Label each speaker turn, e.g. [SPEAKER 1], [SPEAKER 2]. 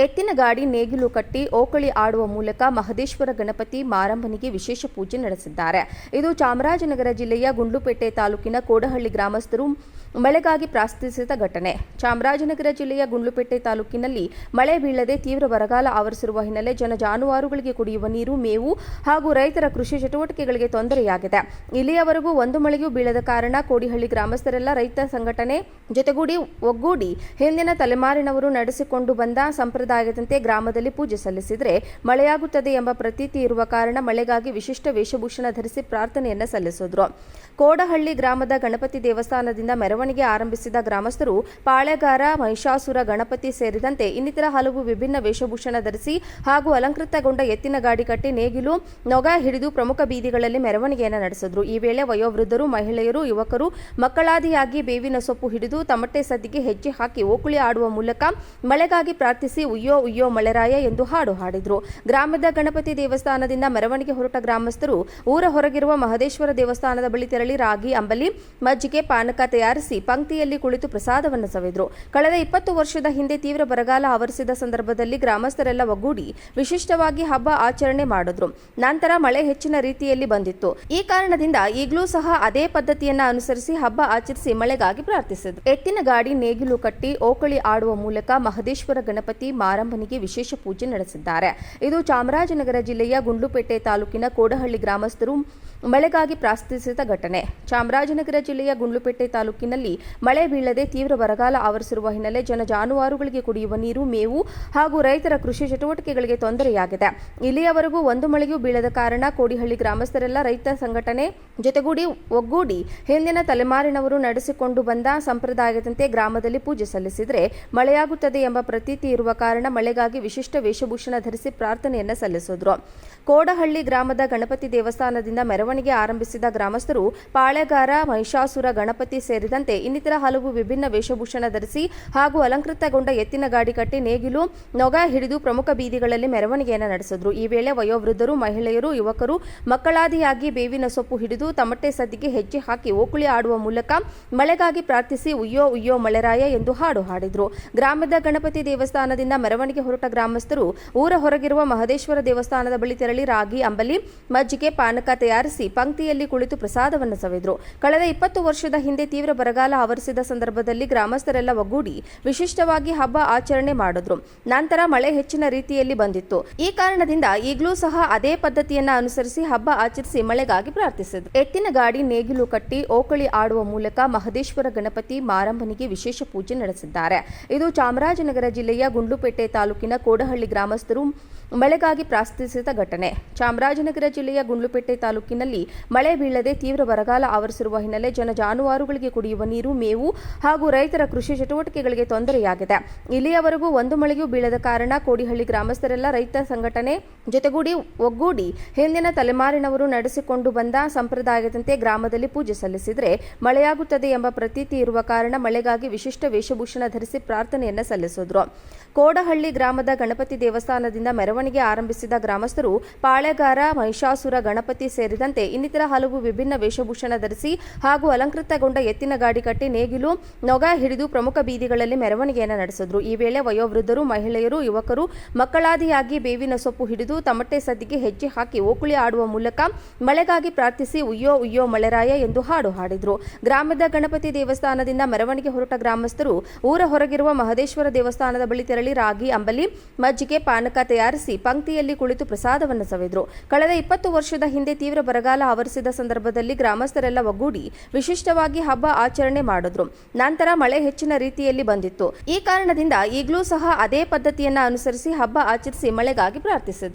[SPEAKER 1] ಎತ್ತಿನ ಗಾಡಿ ನೇಗಿಲು ಕಟ್ಟಿ ಓಕಳಿ ಆಡುವ ಮೂಲಕ ಮಹದೇಶ್ವರ ಗಣಪತಿ ಮಾರಂಬನಿಗೆ ವಿಶೇಷ ಪೂಜೆ ನಡೆಸಿದ್ದಾರೆ. ಇದು ಚಾಮರಾಜನಗರ ಜಿಲ್ಲೆಯ ಗುಂಡ್ಲುಪೇಟೆ ತಾಲೂಕಿನ ಕೋಡಹಳ್ಳಿ ಗ್ರಾಮಸ್ಥರು ಮಳೆಗಾಗಿ ಪ್ರಾರ್ಥಿಸಿದ ಘಟನೆ. ಚಾಮರಾಜನಗರ ಜಿಲ್ಲೆಯ ಗುಂಡ್ಲುಪೇಟೆ ತಾಲೂಕಿನಲ್ಲಿ ಮಳೆ ಬೀಳದೆ ತೀವ್ರ ಬರಗಾಲ ಆವರಿಸಿರುವ ಹಿನ್ನೆಲೆ ಜಾನುವಾರುಗಳಿಗೆ ಕುಡಿಯುವ ನೀರು, ಮೇವು ಹಾಗೂ ರೈತರ ಕೃಷಿ ಚಟುವಟಿಕೆಗಳಿಗೆ ತೊಂದರೆಯಾಗಿದೆ. ಇಲ್ಲಿಯವರೆಗೂ ಒಂದು ಮಳೆಯೂ ಬೀಳದ ಕಾರಣ ಕೋಡಿಹಳ್ಳಿ ಗ್ರಾಮಸ್ಥರೆಲ್ಲ ರೈತ ಸಂಘಟನೆ ಜೊತೆಗೂಡಿ ಒಗ್ಗೂಡಿ ಹಿಂದಿನ ತಲೆಮಾರಿನವರು ನಡೆಸಿಕೊಂಡು ಬಂದ ಸಂಪ್ರದಾಯದಂತೆ ಗ್ರಾಮದಲ್ಲಿ ಪೂಜೆ ಸಲ್ಲಿಸಿದರೆ ಮಳೆಯಾಗುತ್ತದೆ ಎಂಬ ಪ್ರತೀತಿ ಇರುವ ಕಾರಣ ಮಳೆಗಾಗಿ ವಿಶಿಷ್ಟ ವೇಷಭೂಷಣ ಧರಿಸಿ ಪ್ರಾರ್ಥನೆಯನ್ನು ಸಲ್ಲಿಸಿದರು. ಕೋಡಹಳ್ಳಿ ಗ್ರಾಮದ ಗಣಪತಿ ದೇವಸ್ಥಾನದಿಂದ ಮೆರವಣಿಗೆ ಆರಂಭಿಸಿದ ಗ್ರಾಮಸ್ಥರು ಪಾಳೆಗಾರ, ಮಹಿಷಾಸುರ ಗಣಪತಿ ಸೇರಿದಂತೆ ಇನ್ನಿತರ ಹಲವು ವಿಭಿನ್ನ ವೇಷಭೂಷಣ ಧರಿಸಿ ಹಾಗೂ ಅಲಂಕೃತಗೊಂಡ ಎತ್ತಿನ ಗಾಡಿ ಕಟ್ಟಿ ನೇಗಿಲು, ನೊಗ ಹಿಡಿದು ಪ್ರಮುಖ ಬೀದಿಗಳಲ್ಲಿ ಮೆರವಣಿಗೆಯನ್ನು ನಡೆಸಿದರು. ಈ ವೇಳೆ ವಯೋವೃದ್ಧರು, ಮಹಿಳೆಯರು, ಯುವಕರು ಮಕ್ಕಳಾದಿಯಾಗಿ ಬೇವಿನ ಸೊಪ್ಪು ಹಿಡಿದು ತಮಟೆ ಸದ್ದಿಗೆ ಹೆಜ್ಜೆ ಹಾಕಿ ಓಕುಳಿ ಆಡುವ ಮೂಲಕ ಮಳೆಗಾಗಿ ಪ್ರಾರ್ಥಿಸಿ ಉಯ್ಯೋ ಉಯ್ಯೋ ಮಳೆರಾಯ ಎಂದು ಹಾಡು ಹಾಡಿದರು. ಗ್ರಾಮದ ಗಣಪತಿ ದೇವಸ್ಥಾನದಿಂದ ಮೆರವಣಿಗೆ ಹೊರಟ ಗ್ರಾಮಸ್ಥರು ಊರ ಹೊರಗಿರುವ ಮಹದೇಶ್ವರ ದೇವಸ್ಥಾನದ ಬಳಿ ತೆರಳಿ ರಾಗಿ, ಅಂಬಲಿ, ಮಜ್ಜಿಗೆ, ಪಾನಕ ತಯಾರಿಸಿ ಪಂಕ್ತಿಯಲ್ಲಿ ಕುಳಿತು ಪ್ರಸಾದವನ್ನು ಸವಿದರು. ಕಳೆದ 20 ವರ್ಷದ ಹಿಂದೆ ತೀವ್ರ ಬರಗಾಲ ಆವರಿಸಿದ ಸಂದರ್ಭದಲ್ಲಿ ಗ್ರಾಮಸ್ಥರೆಲ್ಲ ಒಗ್ಗೂಡಿ ವಿಶಿಷ್ಟವಾಗಿ ಹಬ್ಬ ಆಚರಣೆ ಮಾಡಿದ್ರು. ನಂತರ ಮಳೆ ಹೆಚ್ಚಿನ ರೀತಿಯಲ್ಲಿ ಬಂದಿತ್ತು. ಈ ಕಾರಣದಿಂದ ಈಗಲೂ ಸಹ ಅದೇ ಪದ್ಧತಿಯನ್ನು ಅನುಸರಿಸಿ ಹಬ್ಬ ಆಚರಿಸಿ ಮಳೆಗಾಗಿ ಪ್ರಾರ್ಥಿಸಿದರು. ಎತ್ತಿನ ಗಾಡಿ ನೇಗಿಲು ಕಟ್ಟಿ ಓಕಳಿ ಆಡುವ ಮೂಲಕ ಮಹದೇಶ್ವರ ಗಣಪತಿ ಮಾರಂಬನಿಗೆ ವಿಶೇಷ ಪೂಜೆ ನಡೆಸಿದ್ದಾರೆ. ಇದು ಚಾಮರಾಜನಗರ ಜಿಲ್ಲೆಯ ಗುಂಡ್ಲುಪೇಟೆ ತಾಲೂಕಿನ ಕೋಡಹಳ್ಳಿ ಗ್ರಾಮಸ್ಥರು ಮಳೆಗಾಗಿ ಪ್ರಾರ್ಥಿಸಿದ ಘಟನೆ. ಚಾಮರಾಜನಗರ ಜಿಲ್ಲೆಯ ಗುಂಡ್ಲುಪೇಟೆ ತಾಲೂಕಿನಲ್ಲಿ ಮಳೆ ಬೀಳದೆ ತೀವ್ರ ಬರಗಾಲ ಆವರಿಸಿರುವ ಹಿನ್ನೆಲೆ ಜಾನುವಾರುಗಳಿಗೆ ಕುಡಿಯುವ ನೀರು, ಮೇವು ಹಾಗೂ ರೈತರ ಕೃಷಿ ಚಟುವಟಿಕೆಗಳಿಗೆ ತೊಂದರೆಯಾಗಿದೆ. ಇಲ್ಲಿಯವರೆಗೂ ಒಂದು ಮಳೆಯೂ ಬೀಳದ ಕಾರಣ ಕೋಡಿಹಳ್ಳಿ ಗ್ರಾಮಸ್ಥರೆಲ್ಲ ರೈತ ಸಂಘಟನೆ ಜೊತೆಗೂಡಿ ಒಗ್ಗೂಡಿ ಹಿಂದಿನ ತಲೆಮಾರಿನವರು ನಡೆಸಿಕೊಂಡು ಬಂದ ಸಂಪ್ರದಾಯದಂತೆ ಗ್ರಾಮದಲ್ಲಿ ಪೂಜೆ ಸಲ್ಲಿಸಿದರೆ ಮಳೆಯಾಗುತ್ತದೆ ಎಂಬ ಪ್ರತೀತಿ ಇರುವ ಕಾರಣ ಮಳೆಗಾಗಿ ವಿಶಿಷ್ಟ ವೇಷಭೂಷಣ ಧರಿಸಿ ಪ್ರಾರ್ಥನೆಯನ್ನು ಸಲ್ಲಿಸಿದರು. ಕೋಡಹಳ್ಳಿ ಗ್ರಾಮದ ಗಣಪತಿ ದೇವಸ್ಥಾನದಿಂದ ಮೆರವಣಿಗೆ ಆರಂಭಿಸಿದ ಗ್ರಾಮಸ್ಥರು ಪಾಳೆಗಾರ, ಮಹಿಷಾಸುರ ಗಣಪತಿ ಸೇರಿದಂತೆ ಇನ್ನಿತರ ಹಲವು ವಿಭಿನ್ನ ವೇಷಭೂಷಣ ಧರಿಸಿ ಹಾಗೂ ಅಲಂಕೃತಗೊಂಡ ಎತ್ತಿನ ಗಾಡಿ ಕಟ್ಟಿ ನೇಗಿಲು, ನೊಗ ಹಿಡಿದು ಪ್ರಮುಖ ಬೀದಿಗಳಲ್ಲಿ ಮೆರವಣಿಗೆಯನ್ನು ನಡೆಸಿದರು. ಈ ವೇಳೆ ವಯೋವೃದ್ಧರು, ಮಹಿಳೆಯರು, ಯುವಕರು ಮಕ್ಕಳಾದಿಯಾಗಿ ಬೇವಿನ ಸೊಪ್ಪು ಹಿಡಿದು ತಮಟೆ ಸದ್ದಿಗೆ ಹೆಜ್ಜೆ ಹಾಕಿ ಓಕುಳಿ ಆಡುವ ಮೂಲಕ ಮಳೆಗಾಗಿ ಪ್ರಾರ್ಥಿಸಿ ಉಯ್ಯೋ ಉಯ್ಯೋ ಮಳೆರಾಯ ಎಂದು ಹಾಡು ಹಾಡಿದರು. ಗ್ರಾಮದ ಗಣಪತಿ ದೇವಸ್ಥಾನದಿಂದ ಮೆರವಣಿಗೆ ಹೊರಟ ಗ್ರಾಮಸ್ಥರು ಊರ ಹೊರಗಿರುವ ಮಹದೇಶ್ವರ ದೇವಸ್ಥಾನದ ಬಳಿ ತೆರಳಿ ರಾಗಿ, ಅಂಬಲಿ, ಮಜ್ಜಿಗೆ, ಪಾನಕ ತಯಾರಿಸಿ ಪಂಕ್ತಿಯಲ್ಲಿ ಕುಳಿತು ಪ್ರಸಾದವನ್ನು ಸವಿದರು. ಕಳೆದ 20 ವರ್ಷದ ಹಿಂದೆ ತೀವ್ರ ಬರಗಾಲ ಆವರಿಸಿದ ಸಂದರ್ಭದಲ್ಲಿ ಗ್ರಾಮಸ್ಥರೆಲ್ಲ ಒಗ್ಗೂಡಿ ವಿಶಿಷ್ಟವಾಗಿ ಹಬ್ಬ ಆಚರಣೆ ಮಾಡಿದ್ರು. ನಂತರ ಮಳೆ ಹೆಚ್ಚಿನ ರೀತಿಯಲ್ಲಿ ಬಂದಿತ್ತು. ಈ ಕಾರಣದಿಂದ ಈಗಲೂ ಸಹ ಅದೇ ಪದ್ಧತಿಯನ್ನು ಅನುಸರಿಸಿ ಹಬ್ಬ ಆಚರಿಸಿ ಮಳೆಗಾಗಿ ಪ್ರಾರ್ಥಿಸಿದರು. ಎತ್ತಿನ ಗಾಡಿ ನೇಗಿಲು ಕಟ್ಟಿ ಓಕಳಿ ಆಡುವ ಮೂಲಕ ಮಹದೇಶ್ವರ ಗಣಪತಿ ಮಾರಂಬನಿಗೆ ವಿಶೇಷ ಪೂಜೆ ನಡೆಸಿದ್ದಾರೆ. ಇದು ಚಾಮರಾಜನಗರ ಜಿಲ್ಲೆಯ ಗುಂಡ್ಲುಪೇಟೆ ತಾಲೂಕಿನ ಕೋಡಹಳ್ಳಿ ಗ್ರಾಮಸ್ಥರು ಮಳೆಗಾಗಿ ಪ್ರಾರ್ಥಿಸಿದ ಘಟನೆ. ಚಾಮರಾಜನಗರ ಜಿಲ್ಲೆಯ ಗುಂಡ್ಲುಪೇಟೆ ತಾಲೂಕಿನಲ್ಲಿ ಮಳೆ ಬೀಳದೆ ತೀವ್ರ ಬರಗಾಲ ಆವರಿಸಿರುವ ಹಿನ್ನೆಲೆ ಜಾನುವಾರುಗಳಿಗೆ ಕುಡಿಯುವ ನೀರು, ಮೇವು ಹಾಗೂ ರೈತರ ಕೃಷಿ ಚಟುವಟಿಕೆಗಳಿಗೆ ತೊಂದರೆಯಾಗಿದೆ. ಇಲ್ಲಿಯವರೆಗೂ ಒಂದು ಮಳೆಯೂ ಬೀಳದ ಕಾರಣ ಕೋಡಿಹಳ್ಳಿ ಗ್ರಾಮಸ್ಥರೆಲ್ಲ ರೈತ ಸಂಘಟನೆ ಜೊತೆಗೂಡಿ ಒಗ್ಗೂಡಿ ಹಿಂದಿನ ತಲೆಮಾರಿನವರು ನಡೆಸಿಕೊಂಡು ಬಂದ ಸಂಪ್ರದಾಯದಂತೆ ಗ್ರಾಮದಲ್ಲಿ ಪೂಜೆ ಸಲ್ಲಿಸಿದರೆ ಮಳೆಯಾಗುತ್ತದೆ ಎಂಬ ಪ್ರತೀತಿ ಇರುವ ಕಾರಣ ಮಳೆಗಾಗಿ ವಿಶಿಷ್ಟ ವೇಷಭೂಷಣ ಧರಿಸಿ ಪ್ರಾರ್ಥನೆಯನ್ನು ಸಲ್ಲಿಸಿದರು. ಕೋಡಹಳ್ಳಿ ಗ್ರಾಮದ ಗಣಪತಿ ದೇವಸ್ಥಾನದಿಂದ ಮೆರವಣಿಗೆ ಆರಂಭಿಸಿದ ಗ್ರಾಮಸ್ಥರು ಪಾಳೆಗಾರ, ಮಹಿಷಾಸುರ ಗಣಪತಿ ಸೇರಿದಂತೆ ಇನ್ನಿತರ ಹಲವು ವಿಭಿನ್ನ ವೇಷಭೂಷಣ ಧರಿಸಿ ಹಾಗೂ ಅಲಂಕೃತಗೊಂಡ ಎತ್ತಿನ ಗಾಡಿ ಕಟ್ಟಿ ನೇಗಿಲು, ನೊಗ ಹಿಡಿದು ಪ್ರಮುಖ ಬೀದಿಗಳಲ್ಲಿ ಮೆರವಣಿಗೆಯನ್ನು ನಡೆಸಿದರು. ಈ ವೇಳೆ ವಯೋವೃದ್ಧರು, ಮಹಿಳೆಯರು, ಯುವಕರು ಮಕ್ಕಳಾದಿಯಾಗಿ ಬೇವಿನ ಸೊಪ್ಪು ಹಿಡಿದು ತಮಟೆ ಸದ್ದಿಗೆ ಹೆಜ್ಜೆ ಹಾಕಿ ಓಕುಳಿ ಆಡುವ ಮೂಲಕ ಮಳೆಗಾಗಿ ಪ್ರಾರ್ಥಿಸಿ ಉಯ್ಯೋ ಉಯ್ಯೋ ಮಳೆರಾಯ ಎಂದು ಹಾಡು ಹಾಡಿದರು. ಗ್ರಾಮದ ಗಣಪತಿ ದೇವಸ್ಥಾನದಿಂದ ಮೆರವಣಿಗೆ ಹೊರಟ ಗ್ರಾಮಸ್ಥರು ಊರ ಹೊರಗಿರುವ ಮಹದೇಶ್ವರ ದೇವಸ್ಥಾನದ ಬಳಿ ತೆರಳಿ ರಾಗಿ, ಅಂಬಲಿ, ಮಜ್ಜಿಗೆ, ಪಾನಕ ತಯಾರಿಸಿ ಪಂಕ್ತಿಯಲ್ಲಿ ಕುಳಿತು ಪ್ರಸಾದವನ್ನು ಸವಿದರು. ಕಳೆದ 20 ವರ್ಷದ ಹಿಂದೆ ತೀವ್ರ ಬರಗಾಲ ಆವರಿಸಿದ ಸಂದರ್ಭದಲ್ಲಿ ಗ್ರಾಮಸ್ಥರೆಲ್ಲ ಒಗ್ಗೂಡಿ ವಿಶಿಷ್ಟವಾಗಿ ಹಬ್ಬ ಆಚರಣೆ ಮಾಡಿದ್ರು. ನಂತರ ಮಳೆ ಹೆಚ್ಚಿನ ರೀತಿಯಲ್ಲಿ ಬಂದಿತ್ತು. ಈ ಕಾರಣದಿಂದ ಈಗಲೂ ಸಹ ಅದೇ ಪದ್ಧತಿಯನ್ನು ಅನುಸರಿಸಿ ಹಬ್ಬ ಆಚರಿಸಿ ಮಳೆಗಾಗಿ ಪ್ರಾರ್ಥಿಸಿದರು.